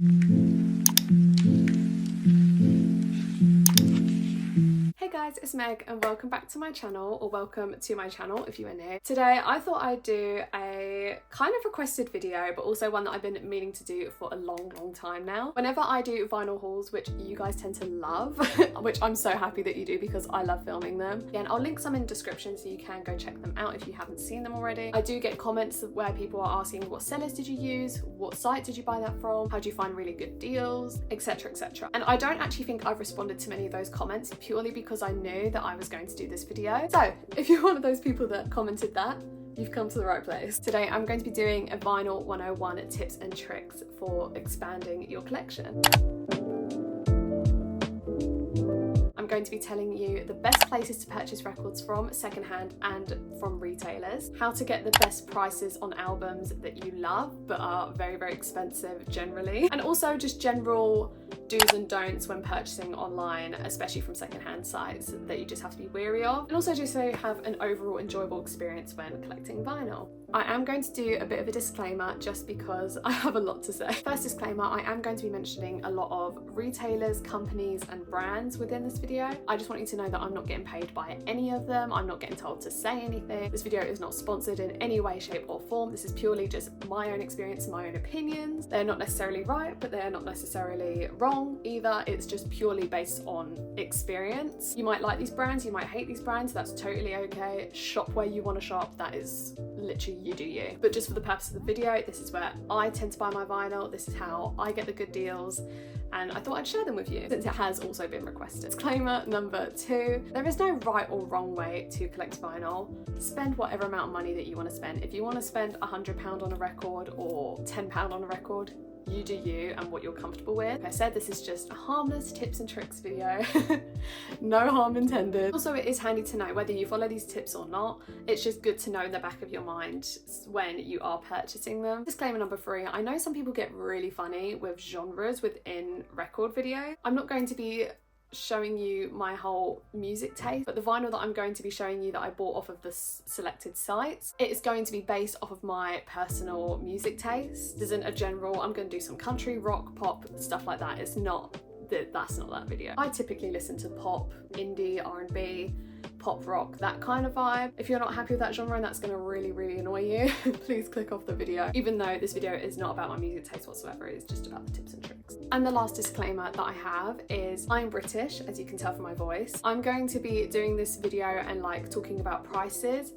Hey guys, it's Meg and welcome back to my channel, or welcome to my channel if you are new. Today I thought I'd do a kind of requested video, but also one that I've been meaning to do for a long time now. Whenever I do vinyl hauls, which you guys tend to love, which I'm so happy that you do because I love filming them. Again, I'll link some in the description so you can go check them out if you haven't seen them already. I do get comments where people are asking what sellers did you use, what site did you buy that from, how do you find really good deals, etc, etc. And I don't actually think I've responded to many of those comments purely because I knew that I was going to do this video. So if you're one of those people that commented that, you've come to the right place. Today I'm going to be doing a vinyl 101 tips and tricks for expanding your collection. I'm going to be telling you the best places to purchase records from secondhand and from retailers, how to get the best prices on albums that you love but are very expensive generally, and also just general do's and don'ts when purchasing online, especially from secondhand sites, that you just have to be wary of, and also just so you have an overall enjoyable experience when collecting vinyl. I am going to do a bit of a disclaimer just because I have a lot to say. First disclaimer, I am going to be mentioning a lot of retailers, companies and brands within this video. I just want you to know that I'm not getting paid by any of them. I'm not getting told to say anything. This video is not sponsored in any way, shape or form. This is purely just my own experience, my own opinions. They're not necessarily right, but they're not necessarily wrong either. It's just purely based on experience. You might like these brands, you might hate these brands. That's totally okay. Shop where you want to shop. That is literally you do you. But just for the purpose of the video, this is where I tend to buy my vinyl. This is how I get the good deals. And I thought I'd share them with you since it has also been requested. Disclaimer number 2, there is no right or wrong way to collect vinyl. Spend whatever amount of money that you want to spend. If you want to spend £100 on a record or £10 on a record, you do you and what you're comfortable with. Like I said, this is just a harmless tips and tricks video. No harm intended. Also, it is handy to know whether you follow these tips or not. It's just good to know in the back of your mind when you are purchasing them. Disclaimer number 3, I know some people get really funny with genres within record video. I'm not going to be showing you my whole music taste, but the vinyl that I'm going to be showing you that I bought off of the selected sites, it is going to be based off of my personal music taste. This isn't a general, I'm going to do some country, rock, pop, stuff like that. It's not, that's not that video. I typically listen to pop, indie, R&B, pop rock, that kind of vibe. If you're not happy with that genre and that's going to really annoy you, please click off the video. Even though this video is not about my music taste whatsoever, it's just about the tips and tricks. And the last disclaimer that I have is I'm British, as you can tell from my voice. I'm going to be doing this video and talking about prices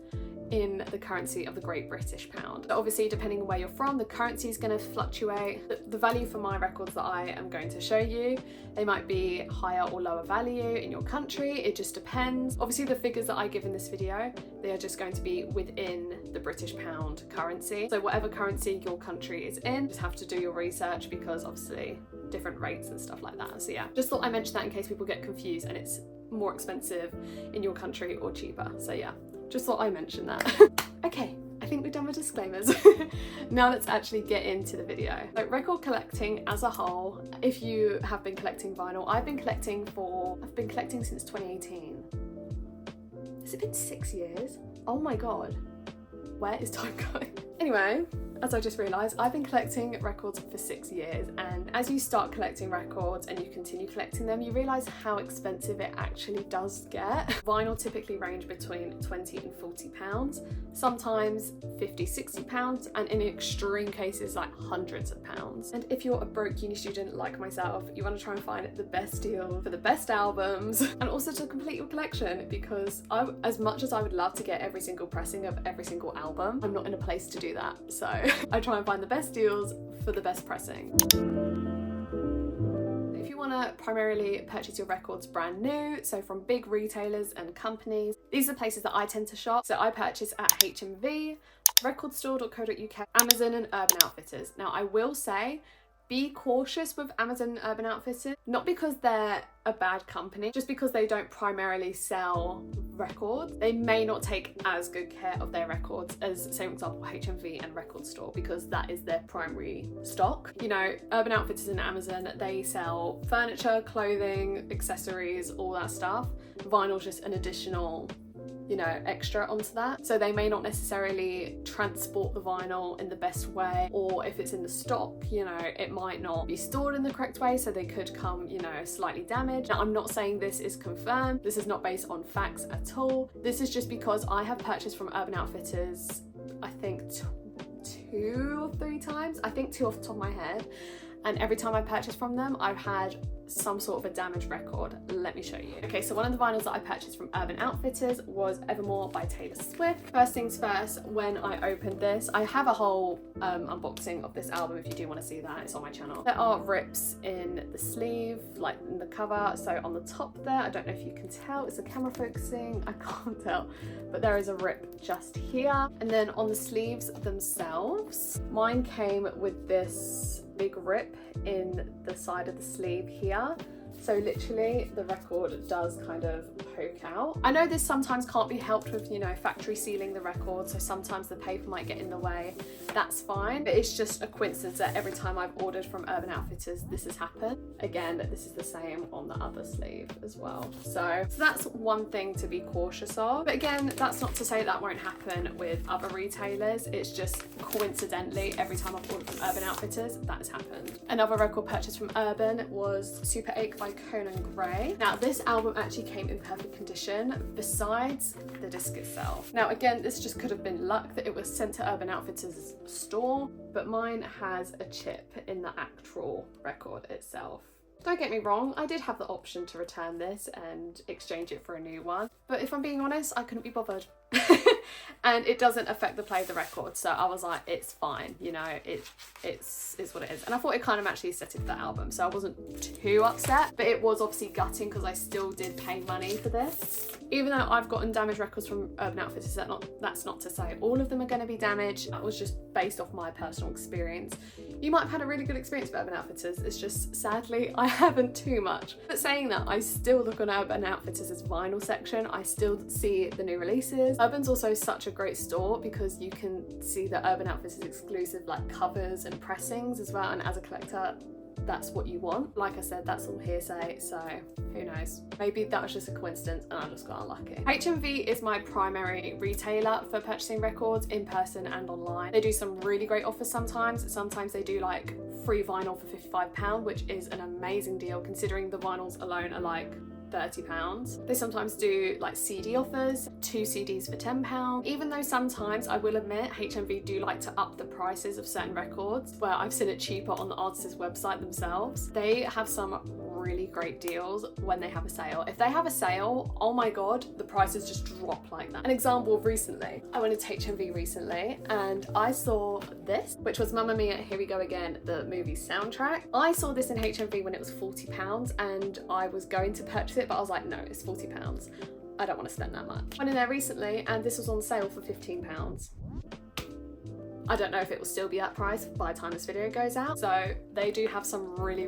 in the currency of the Great British Pound. So obviously, depending on where you're from, the currency is going to fluctuate. The value for my records that I am going to show you, they might be higher or lower value in your country. It just depends. Obviously, the figures that I give in this video, they are just going to be within the British Pound currency. So whatever currency your country is in, just have to do your research because obviously different rates and stuff like that. So yeah, just thought I mentioned that in case people get confused and it's more expensive in your country or cheaper. So yeah, just thought I mentioned that. Okay, I think we're done with disclaimers. Now let's actually get into the video. So record collecting as a whole, if you have been collecting vinyl, I've been collecting since 2018. Has it been 6 years? Oh my God, where is time going? Anyway, as I just realised, I've been collecting records for 6 years, and as you start collecting records and you continue collecting them, you realise how expensive it actually does get. Vinyl typically range between £20 and £40, sometimes £50, £60, and in extreme cases like hundreds of pounds. And if you're a broke uni student like myself, you want to try and find the best deal for the best albums and also to complete your collection, because as much as I would love to get every single pressing of every single album, I'm not in a place to do that. So I try and find the best deals for the best pressing. If you want to primarily purchase your records brand new, so from big retailers and companies, these are places that I tend to shop. So I purchase at HMV, recordstore.co.uk, Amazon and Urban Outfitters. Now I will say, be cautious with Amazon and Urban Outfitters, not because they're a bad company, just because they don't primarily sell records. They may not take as good care of their records as, say for example, HMV and Record Store, because that is their primary stock. You know, Urban Outfitters and Amazon, they sell furniture, clothing, accessories, all that stuff. Vinyl's just an additional you know, extra onto that. So they may not necessarily transport the vinyl in the best way, or if it's in the stock, you know, it might not be stored in the correct way, so they could come, you know, slightly damaged. Now, I'm not saying this is confirmed. This is not based on facts at all. This is just because I have purchased from Urban Outfitters, I think 2 or 3 times. I think 2 off the top of my head. And every time I purchased from them, I've had some sort of a damaged record. Let me show you. Okay, so one of the vinyls that I purchased from Urban Outfitters was Evermore by Taylor Swift. First things first, when I opened this, I have a whole unboxing of this album if you do want to see that. It's on my channel. There are rips in the sleeve, like in the cover. So on the top there, I don't know if you can tell, is the camera focusing? I can't tell, but there is a rip just here. And then on the sleeves themselves, mine came with this big rip in the side of the sleeve here. So literally the record does kind of poke out. I know this sometimes can't be helped with, you know, factory sealing the record, so sometimes the paper might get in the way. That's fine, but it's just a coincidence that every time I've ordered from Urban Outfitters, this has happened. Again, this is the same on the other sleeve as well. So that's one thing to be cautious of. But again, that's not to say that won't happen with other retailers. It's just coincidentally, every time I've ordered from Urban Outfitters, that has happened. Another record purchase from Urban was Super Ache by Conan Gray. Now, this album actually came in perfect condition besides the disc itself. Now, again, this just could have been luck that it was sent to Urban Outfitters store, but mine has a chip in the actual record itself. Don't get me wrong, I did have the option to return this and exchange it for a new one, but if I'm being honest, I couldn't be bothered. And it doesn't affect the play of the record, so I was like, it's fine, you know, it's what it is. And I thought it kind of actually aesthetic for the album, so I wasn't too upset, but it was obviously gutting because I still did pay money for this. Even though I've gotten damaged records from Urban Outfitters, that's not to say all of them are going to be damaged. That was just based off my personal experience. You might have had a really good experience with Urban Outfitters, it's just sadly I haven't too much. But saying that, I still look on Urban Outfitters' vinyl section, I still see the new releases. Urban's also such a great store because you can see the Urban Outfitters exclusive like covers and pressings as well, and as a collector, that's what you want. Like I said, that's all hearsay, so who knows? Maybe that was just a coincidence and I just got unlucky. HMV is my primary retailer for purchasing records in person and online. They do some really great offers sometimes. Sometimes they do like free vinyl for £55, which is an amazing deal considering the vinyls alone are like £30. They sometimes do like CD offers, 2 CDs for £10. Even though sometimes I will admit HMV do like to up the prices of certain records, where I've seen it cheaper on the artist's website themselves. They have some really great deals when they have a sale. If they have a sale, oh my god, the prices just drop like that. An example of recently, I went to HMV recently and I saw this, which was Mamma Mia, Here We Go Again, the movie soundtrack. I saw this in HMV when it was £40 and I was going to purchase it, but I was like, no, it's £40. I don't want to spend that much. Went in there recently and this was on sale for £15. I don't know if it will still be that price by the time this video goes out. So they do have some really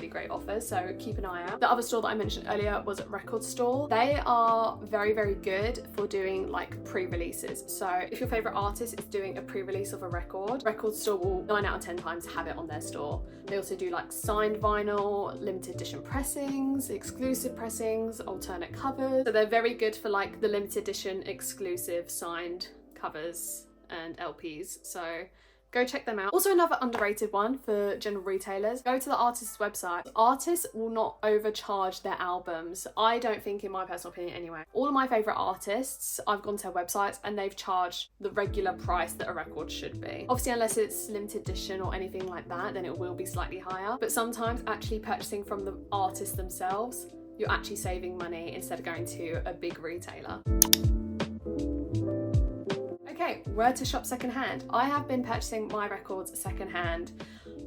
great offers, so keep an eye out. The other store that I mentioned earlier was Record Store. They are very good for doing like pre-releases. So if your favorite artist is doing a pre-release of a record, Record Store will 9 out of 10 times have it on their store. They also do like signed vinyl, limited edition pressings, exclusive pressings, alternate covers. So they're very good for like the limited edition exclusive signed covers and LPs, so go check them out. Also, another underrated one for general retailers, go to the artist's website. Artists will not overcharge their albums, I don't think, in my personal opinion anyway. All of my favourite artists, I've gone to their websites and they've charged the regular price that a record should be. Obviously, unless it's limited edition or anything like that, then it will be slightly higher, but sometimes actually purchasing from the artists themselves, you're actually saving money instead of going to a big retailer. Okay, where to shop secondhand. I have been purchasing my records secondhand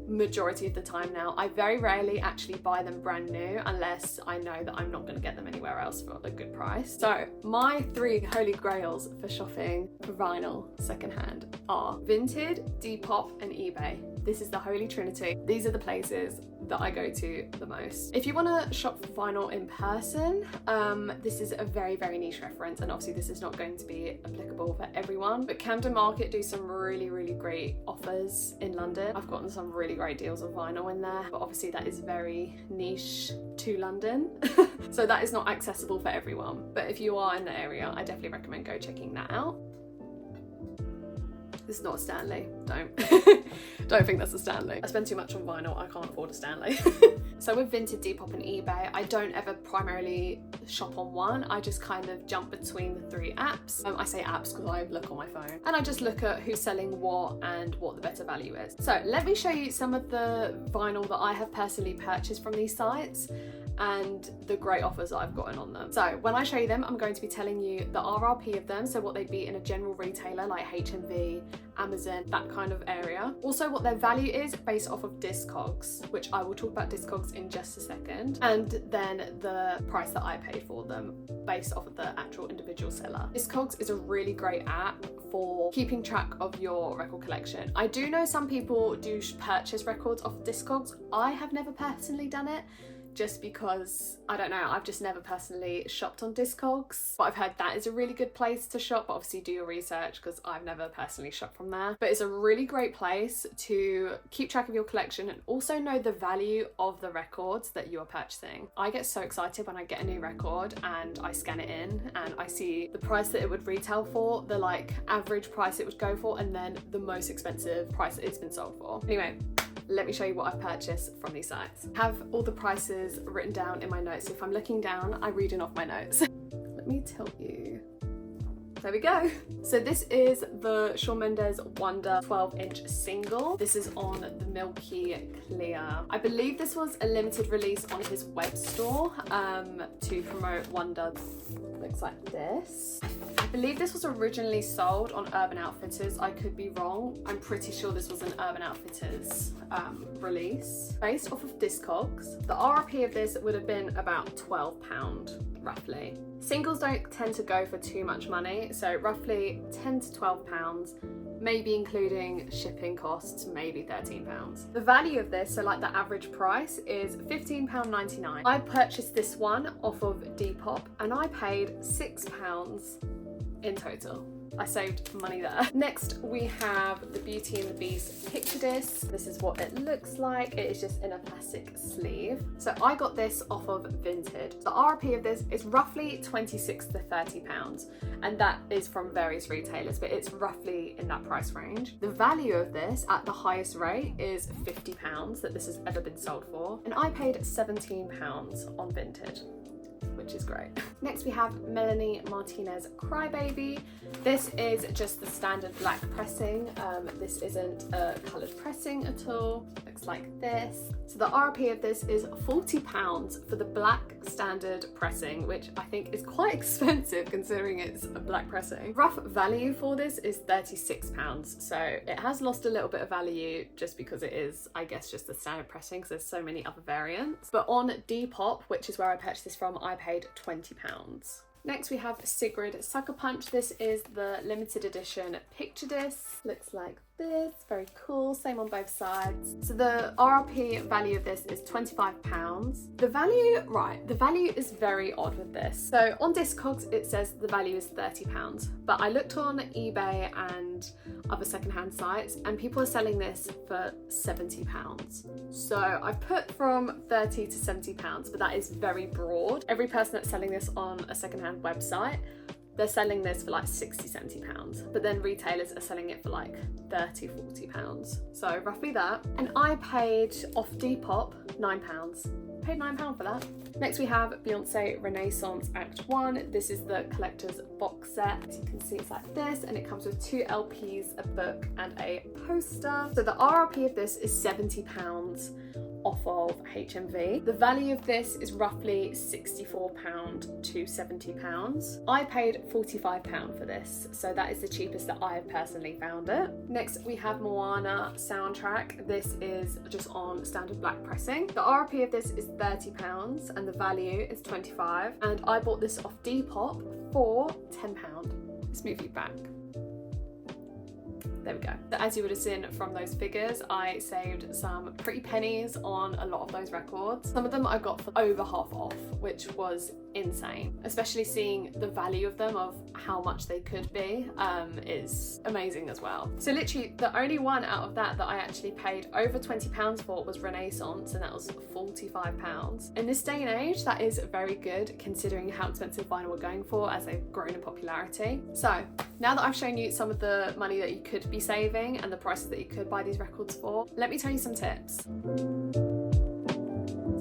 majority of the time now. I very rarely actually buy them brand new unless I know that I'm not going to get them anywhere else for a good price. So my 3 holy grails for shopping for vinyl secondhand are Vinted, Depop and eBay. This is the holy trinity. These are the places that I go to the most. If you want to shop for vinyl in person, this is a very, very niche reference, and obviously this is not going to be applicable for everyone, but Camden Market do some really, really great offers in London. I've gotten some really great deals of vinyl in there, but obviously that is very niche to London. So that is not accessible for everyone. But if you are in the area, I definitely recommend go checking that out. This is not a Stanley, don't think that's a Stanley. I spend too much on vinyl, I can't afford a Stanley. So with Vinted, Depop and eBay, I don't ever primarily shop on one, I just kind of jump between the 3 apps. I say apps because I look on my phone, and I just look at who's selling what and what the better value is. So let me show you some of the vinyl that I have personally purchased from these sites and the great offers that I've gotten on them. So when I show you them, I'm going to be telling you the RRP of them, so what they'd be in a general retailer like HMV, Amazon, that kind of area. Also what their value is based off of Discogs, which I will talk about Discogs in just a second, and then the price that I paid for them based off of the actual individual seller. Discogs is a really great app for keeping track of your record collection. I do know some people do purchase records off Discogs. I have never personally done it, just because, I don't know, I've just never personally shopped on Discogs, but I've heard that is a really good place to shop. But obviously do your research, because I've never personally shopped from there. But it's a really great place to keep track of your collection and also know the value of the records that you are purchasing. I get so excited when I get a new record and I scan it in and I see the price that it would retail for, the like average price it would go for, and then the most expensive price it's been sold for. Anyway, let me show you what I've purchased from these sites. I have all the prices written down in my notes. So if I'm looking down, I'm reading off my notes. Let me tell you. There we go. So this is the Shawn Mendes Wonder 12-inch single. This is on the Milky Clear. I believe this was a limited release on his web store to promote Wonder. Looks like this. I believe this was originally sold on Urban Outfitters. I could be wrong. I'm pretty sure this was an Urban Outfitters release. Based off of Discogs, the RRP of this would have been about £12 roughly. Singles don't tend to go for too much money, so roughly £10 to £12, maybe including shipping costs, maybe £13. The value of this, so like the average price, is £15.99. I purchased this one off of Depop and I paid £6 in total. I saved money there. Next we have the Beauty and the Beast picture disc. This is what it looks like. It is just in a plastic sleeve. So I got this off of Vinted. The RRP of this is roughly £26 to £30, and that is from various retailers, but it's roughly in that price range. The value of this at the highest rate is £50 that this has ever been sold for, and I paid £17 on Vinted, which is great. Next we have Melanie Martinez Crybaby. This is just the standard black pressing. This isn't a coloured pressing at all. Looks like this. So the RRP of this is £40 for the black standard pressing, which I think is quite expensive considering it's a black pressing. Rough value for this is £36, so it has lost a little bit of value just because it is, I guess, just the standard pressing because there's so many other variants. But on Depop, which is where I purchased this from, I paid £20. Next we have Sigrid Sucker Punch. This is the limited edition picture disc. Looks like this, very cool, same on both sides. So the RRP value of this is £25. The value is very odd with this. So on Discogs it says the value is £30, but I looked on eBay and other secondhand sites and people are selling this for £70. So I've put from £30 to £70, but that is very broad. Every person that's selling this on a secondhand website, they're selling this for like £60–70, but then retailers are selling it for like £30–40. So roughly that. And I paid off Depop £9. Paid £9 for that. Next we have Beyonce Renaissance Act 1. This is the collector's box set. As you can see, it's like this, and it comes with 2 LPs, a book and a poster. So the RRP of this is £70 off of HMV. The value of this is roughly £64 to £70. I paid £45 for this, so that is the cheapest that I have personally found it. Next we have Moana soundtrack. This is just on standard black pressing. The RRP of this is £30 and the value is £25, and I bought this off Depop for £10. Let's move you back. There we go. So as you would have seen from those figures, I saved some pretty pennies on a lot of those records. Some of them I got for over half off, which was insane. Especially seeing the value of them, of how much they could be, is amazing as well. So literally the only one out of that I actually paid over £20 for was Renaissance, and that was £45. In this day and age, that is very good considering how expensive vinyl we're going for as they've grown in popularity. So now that I've shown you some of the money that you could be saving and the prices that you could buy these records for, let me tell you some tips.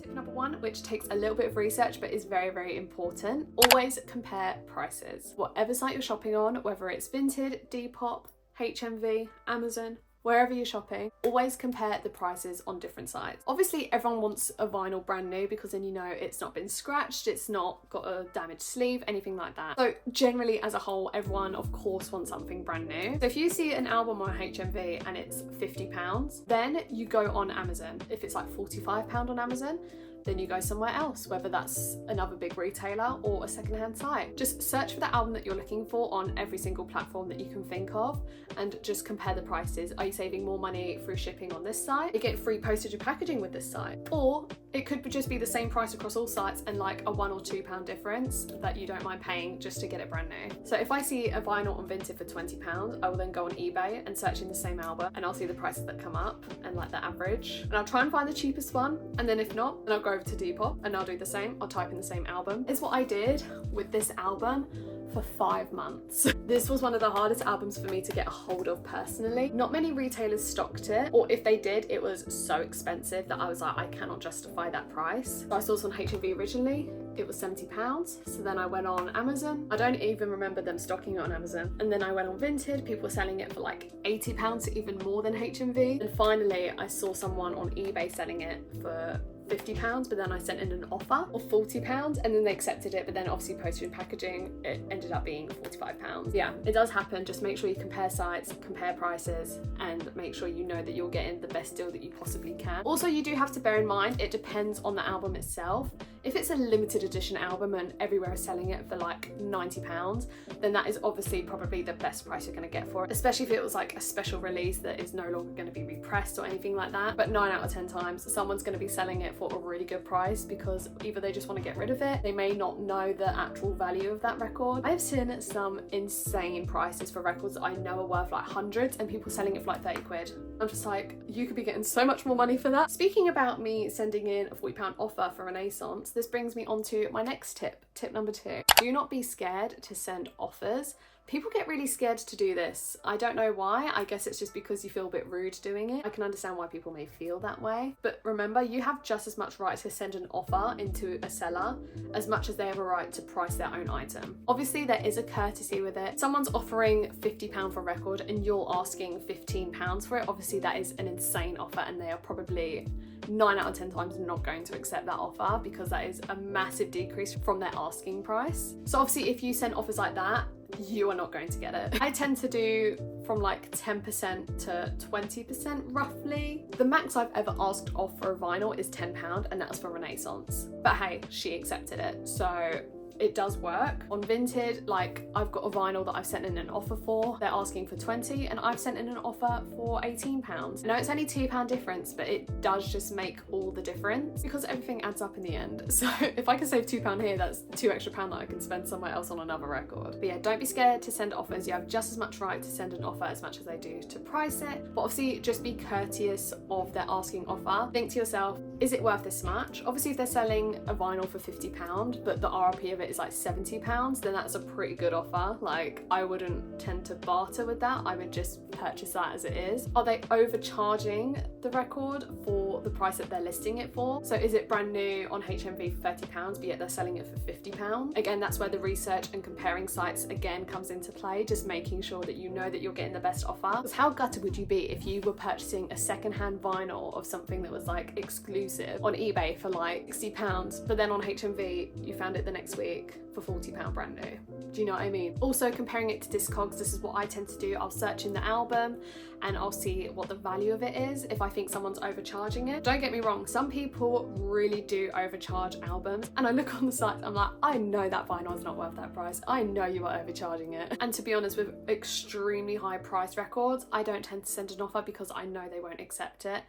Tip number one, which takes a little bit of research but is very, very important. Always compare prices. Whatever site you're shopping on, whether it's Vinted, Depop, HMV, Amazon, wherever you're shopping, always compare the prices on different sites. Obviously, everyone wants a vinyl brand new because then you know it's not been scratched, it's not got a damaged sleeve, anything like that. So generally, as a whole, everyone of course wants something brand new. So if you see an album on HMV and it's £50, then you go on Amazon. If it's like £45 on Amazon, then you go somewhere else, whether that's another big retailer or a secondhand site. Just search for the album that you're looking for on every single platform that you can think of and just compare the prices. Are you saving more money through shipping on this site? You get free postage and packaging with this site. Or it could just be the same price across all sites and like a £1 or £2 difference that you don't mind paying just to get it brand new. So if I see a vinyl on Vinted for £20, I will then go on eBay and search in the same album, and I'll see the prices that come up and like the average. And I'll try and find the cheapest one, and then if not, then I'll go over to Depop and I'll do the same. I'll type in the same album. It's what I did with this album for 5 months. This was one of the hardest albums for me to get a hold of personally. Not many retailers stocked it, or if they did, it was so expensive that I was like, I cannot justify that price. So I saw this on HMV originally. It was £70. So then I went on Amazon. I don't even remember them stocking it on Amazon. And then I went on Vinted. People were selling it for like £80, even more than HMV. And finally, I saw someone on eBay selling it for £50, but then I sent in an offer of £40 and then they accepted it, but then obviously postage and packaging, it ended up being £45. Yeah, it does happen. Just make sure you compare sites, compare prices, and make sure you know that you're getting the best deal that you possibly can. Also, you do have to bear in mind, it depends on the album itself. If it's a limited edition album and everywhere is selling it for like £90, then that is obviously probably the best price you're going to get for it, especially if it was like a special release that is no longer going to be repressed or anything like that. But 9 out of 10 times, someone's going to be selling it for a really good price because either they just want to get rid of it, they may not know the actual value of that record. I've seen some insane prices for records that I know are worth like hundreds and people selling it for like 30 quid. I'm just like, you could be getting so much more money for that. Speaking about me sending in a £40 offer for Renaissance, this brings me on to my next tip. Tip number 2. Do not be scared to send offers. People get really scared to do this. I don't know why. I guess it's just because you feel a bit rude doing it. I can understand why people may feel that way. But remember, you have just as much right to send an offer into a seller as much as they have a right to price their own item. Obviously, there is a courtesy with it. Someone's offering £50 for a record and you're asking £15 for it. Obviously, that is an insane offer and they are probably 9 out of 10 times not going to accept that offer because that is a massive decrease from their asking price. So obviously, if you send offers like that, you are not going to get it. I tend to do from like 10% to 20% roughly. The max I've ever asked off for a vinyl is £10 and that's for Renaissance. But hey, she accepted it. So it does work. On Vinted, like I've got a vinyl that I've sent in an offer for. They're asking for 20 and I've sent in an offer for £18. I know it's only £2 difference, but it does just make all the difference because everything adds up in the end. So if I can save £2 here, that's £2 extra that I can spend somewhere else on another record. But yeah, don't be scared to send offers. You have just as much right to send an offer as much as they do to price it. But obviously just be courteous of their asking offer. Think to yourself, is it worth this much? Obviously if they're selling a vinyl for £50, but the RRP of it is like £70, then that's a pretty good offer. Like I wouldn't tend to barter with that. I would just purchase that as it is. Are they overcharging the record for the price that they're listing it for? So is it brand new on HMV for £30, but yet they're selling it for £50? Again, that's where the research and comparing sites again comes into play, just making sure that you know that you're getting the best offer. Because how gutted would you be if you were purchasing a secondhand vinyl of something that was like exclusive on eBay for like £60, but then on HMV you found it the next week for £40 brand new? Do you know what I mean? Also comparing it to Discogs, this is what I tend to do. I'll search in the album and I'll see what the value of it is. If I think someone's overcharging it. Don't get me wrong, some people really do overcharge albums, and I look on the site, I'm like, I know that vinyl's not worth that price. I know you are overcharging it. And to be honest, with extremely high price records, I don't tend to send an offer because I know they won't accept it,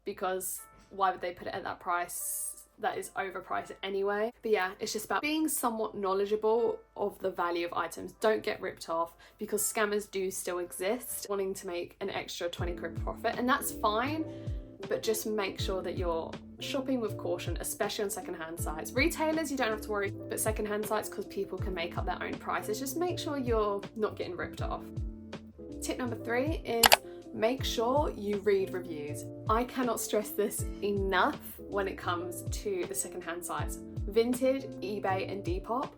because why would they put it at that price? That is overpriced anyway. But yeah, it's just about being somewhat knowledgeable of the value of items. Don't get ripped off, because scammers do still exist, wanting to make an extra 20 quid profit, and that's fine, but just make sure that you're shopping with caution, especially on secondhand sites. Retailers, you don't have to worry, but secondhand sites, because people can make up their own prices, just make sure you're not getting ripped off. Tip number 3 is make sure you read reviews. I cannot stress this enough when it comes to the secondhand sites. Vinted, eBay and Depop.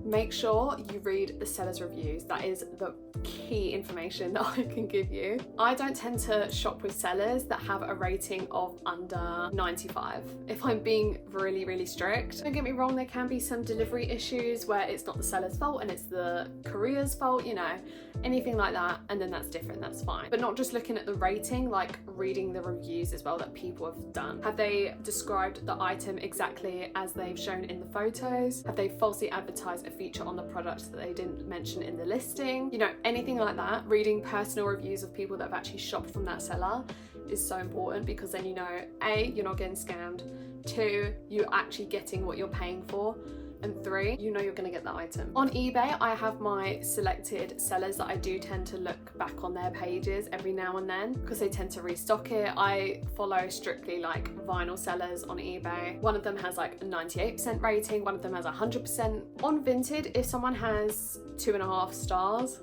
Make sure you read the seller's reviews. That is the key information that I can give you. I don't tend to shop with sellers that have a rating of under 95. If I'm being really strict, don't get me wrong, there can be some delivery issues where it's not the seller's fault and it's the courier's fault, you know, anything like that, and then that's different, that's fine. But not just looking at the rating, like reading the reviews as well that people have done. Have they described the item exactly as they've shown in the photos? Have they falsely advertised a feature on the product that they didn't mention in the listing? You know, anything like that. Reading personal reviews of people that have actually shopped from that seller is so important, because then you know, A, you're not getting scammed, 2, you're actually getting what you're paying for, and 3, you know you're going to get the item. On eBay, I have my selected sellers that I do tend to look back on their pages every now and then, because they tend to restock it. I follow strictly like vinyl sellers on eBay. One of them has like a 98% rating, one of them has 100%. On Vinted, if someone has 2.5 stars,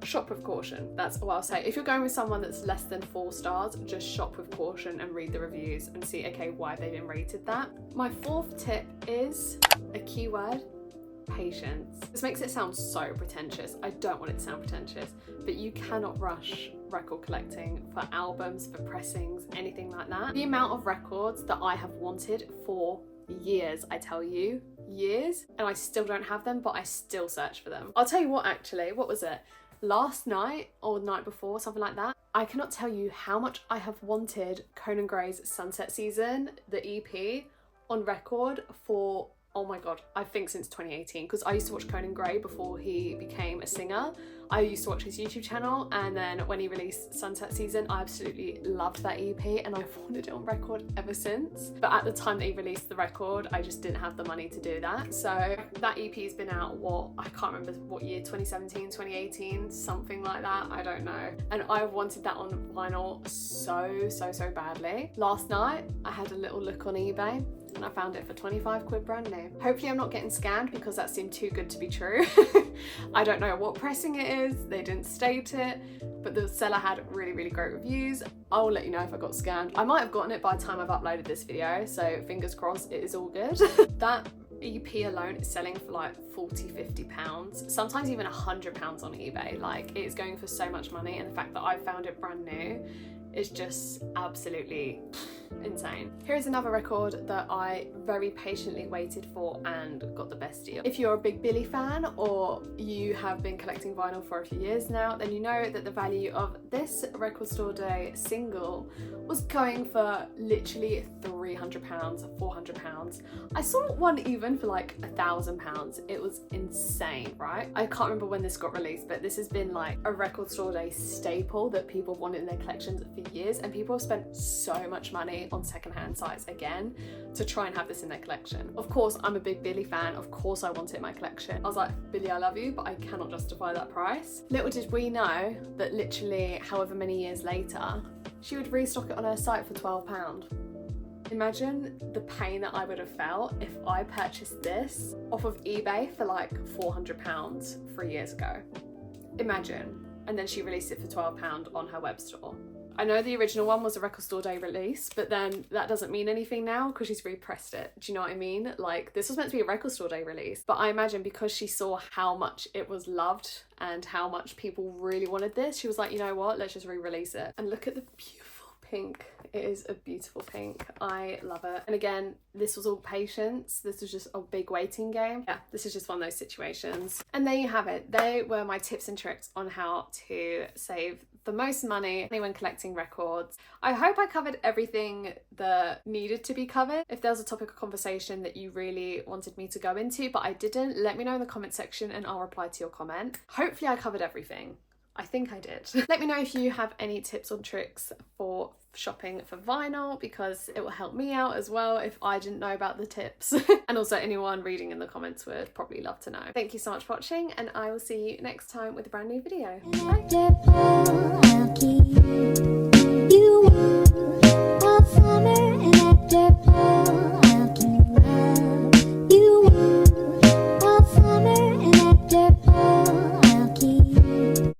shop with caution. That's all I'll say. If you're going with someone that's less than 4 stars, just shop with caution and read the reviews and see, okay, why they've been rated that. My 4th tip is a keyword: patience. This makes it sound so pretentious. I don't want it to sound pretentious, but you cannot rush record collecting for albums, for pressings, anything like that. The amount of records that I have wanted for years, I tell you, years, and I still don't have them, but I still search for them. I'll tell you what, actually, what was it? Last night or the night before, something like that, I cannot tell you how much I have wanted Conan Gray's Sunset Season, the EP, on record for, oh my god, I think since 2018, because I used to watch Conan Gray before he became a singer. I used to watch his YouTube channel, and then when he released Sunset Season, I absolutely loved that EP, and I've wanted it on record ever since. But at the time that he released the record, I just didn't have the money to do that. So that EP has been out, what, I can't remember what year, 2017, 2018, something like that, I don't know. And I wanted that on vinyl so badly. Last night, I had a little look on eBay, and I found it for 25 quid brand new. Hopefully I'm not getting scammed, because that seemed too good to be true. I don't know what pressing it is, they didn't state it, but the seller had really great reviews. I'll let you know if I got scammed. I might have gotten it by the time I've uploaded this video, so fingers crossed it is all good. That EP alone is selling for like 40-50 pounds, sometimes even 100 pounds on eBay. Like, it is going for so much money, and the fact that I found it brand new is just absolutely insane. Here's another record that I very patiently waited for and got the best deal. If you're a big Billy fan, or you have been collecting vinyl for a few years now, then you know that the value of this Record Store Day single was going for literally £300, £400. I saw one even for like £1,000. It was insane, right? I can't remember when this got released, but this has been like a Record Store Day staple that people have wanted in their collections for years, and people have spent so much money on secondhand sites again to try and have this in their collection. Of course, I'm a big Billy fan. Of course I want it in my collection. I was like, Billy, I love you, but I cannot justify that price. Little did we know that literally however many years later, she would restock it on her site for £12. Imagine the pain that I would have felt if I purchased this off of eBay for like £400 3 years ago. Imagine. And then she released it for £12 on her web store. I know the original one was a Record Store Day release, but then that doesn't mean anything now because she's repressed it. Do you know what I mean? Like, this was meant to be a Record Store Day release, but I imagine because she saw how much it was loved and how much people really wanted this, she was like, you know what, let's just re-release it. And look at the beautiful pink. It is a beautiful pink. I love it. And again, this was all patience. This was just a big waiting game. Yeah, this is just one of those situations. And there you have it. They were my tips and tricks on how to save the most money when collecting records. I hope I covered everything that needed to be covered. If there was a topic of conversation that you really wanted me to go into, but I didn't, let me know in the comment section and I'll reply to your comment. Hopefully I covered everything. I think I did. Let me know if you have any tips or tricks for shopping for vinyl, because it will help me out as well if I didn't know about the tips. And also anyone reading in the comments would probably love to know. Thank you so much for watching, and I will see you next time with a brand new video. Bye.